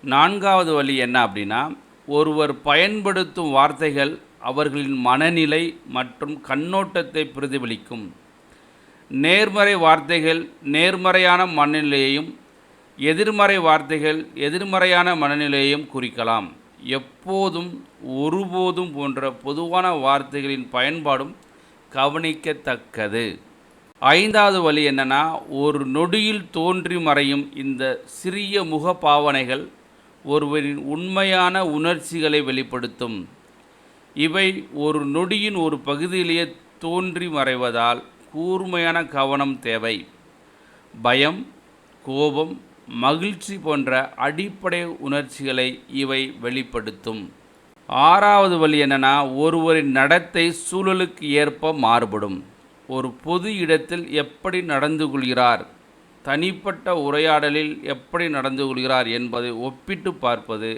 நான்காவது வழி என்ன அப்படின்னா, ஒருவர் பயன்படுத்தும் வார்த்தைகள் அவர்களின் மனநிலை மற்றும் கண்ணோட்டத்தை பிரதிபலிக்கும். நேர்மறை வார்த்தைகள் நேர்மறையான மனநிலையையும், எதிர்மறை வார்த்தைகள் எதிர்மறையான மனநிலையையும் குறிக்கலாம். எப்போதும், ஒருபோதும் போன்ற பொதுவான வார்த்தைகளின் பயன்பாடும் கவனிக்கத்தக்கது. ஐந்தாவது வழி என்னன்னா, ஒரு நொடியில் தோன்றி மறையும் இந்த சிறிய முக பாவனைகள் ஒருவரின் உண்மையான உணர்ச்சிகளை வெளிப்படுத்தும். இவை ஒரு நொடியின் ஒரு பகுதியிலேயே தோன்றி மறைவதால் கூர்மையான கவனம் தேவை. பயம், கோபம், மகிழ்ச்சி போன்ற அடிப்படை உணர்ச்சிகளை இவை வெளிப்படுத்தும். ஆறாவது வழி என்னன்னா, ஒருவரின் நடத்தை சூழலுக்கு ஏற்ப மாறுபடும். ஒரு பொது இடத்தில் எப்படி நடந்து கொள்கிறார், தனிப்பட்ட உரையாடலில் எப்படி நடந்து கொள்கிறார் என்பதை ஒப்பிட்டு பார்ப்பது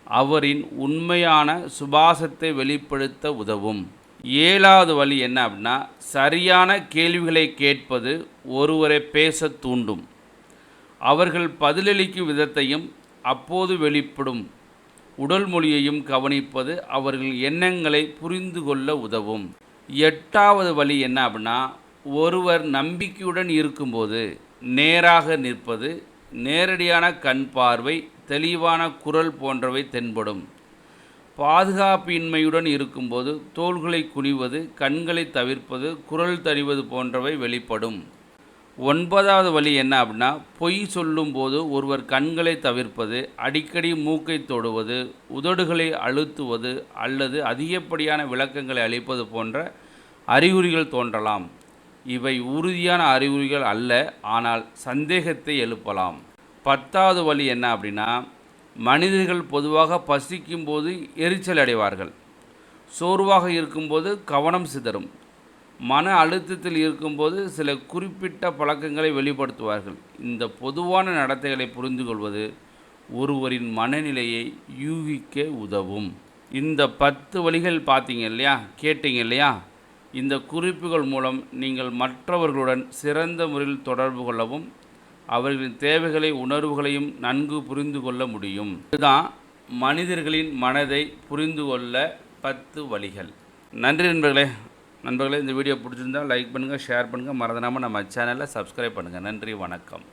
அவரின் உண்மையான சுபாவத்தை வெளிப்படுத்த உதவும். ஏழாவது வழி என்ன அப்படின்னா, சரியான கேள்விகளை கேட்பது ஒருவரை பேச தூண்டும். அவர்கள் பதிலளிக்கும் விதத்தையும் அப்போது வெளிப்படும் உடல் மொழியையும் கவனிப்பது அவர்கள் எண்ணங்களை புரிந்து கொள்ள உதவும். எட்டாவது வழி என்ன அப்படின்னா, ஒருவர் நம்பிக்கையுடன் இருக்கும்போது நேராக நிற்பது, நேரடியான கண் பார்வை, தெளிவான குரல் போன்றவை தென்படும். பாதுகாப்பின்மையுடன் இருக்கும்போது தோள்களை குனிவது, கண்களை தவிர்ப்பது, குரல் தணிவது போன்றவை வெளிப்படும். ஒன்பதாவது வழி என்ன அப்படின்னா, பொய் சொல்லும்போது ஒருவர் கண்களை தவிர்ப்பது, அடிக்கடி மூக்கை தொடுவது, உதடுகளை அழுத்துவது அல்லது அதிகப்படியான விளக்கங்களை அளிப்பது போன்ற அறிகுறிகள் தோன்றலாம். இவை உறுதியான அறிகுறிகள் அல்ல, ஆனால் சந்தேகத்தை எழுப்பலாம். பத்தாவது வழி என்ன அப்படின்னா, மனிதர்கள் பொதுவாக பசிக்கும் போது எரிச்சல் அடைவார்கள், சோர்வாக இருக்கும்போது கவனம் சிதறும், மன அழுத்தத்தில் இருக்கும்போது சில குறிப்பிட்ட பழக்கங்களை வெளிப்படுத்துவார்கள். இந்த பொதுவான நடத்தைகளை புரிந்து கொள்வது ஒருவரின் மனநிலையை யூகிக்க உதவும். இந்த 10 வழிகள் பார்த்தீங்க இல்லையா, கேட்டீங்க இல்லையா? இந்த குறிப்புகள் மூலம் நீங்கள் மற்றவர்களுடன் சிறந்த முறையில் தொடர்பு கொள்ளவும் அவர்களின் தேவைகளை உணர்வுகளையும் நன்கு புரிந்து கொள்ள முடியும். இதுதான் மனிதர்களின் மனதை புரிந்து கொள்ள 10 வழிகள். நன்றி நண்பர்களே. இந்த வீடியோ பிடிச்சிருந்தால் லைக் பண்ணுங்கள், ஷேர் பண்ணுங்கள், மறந்துடாமல் நம்ம சேனலை சப்ஸ்கிரைப் பண்ணுங்கள். நன்றி, வணக்கம்.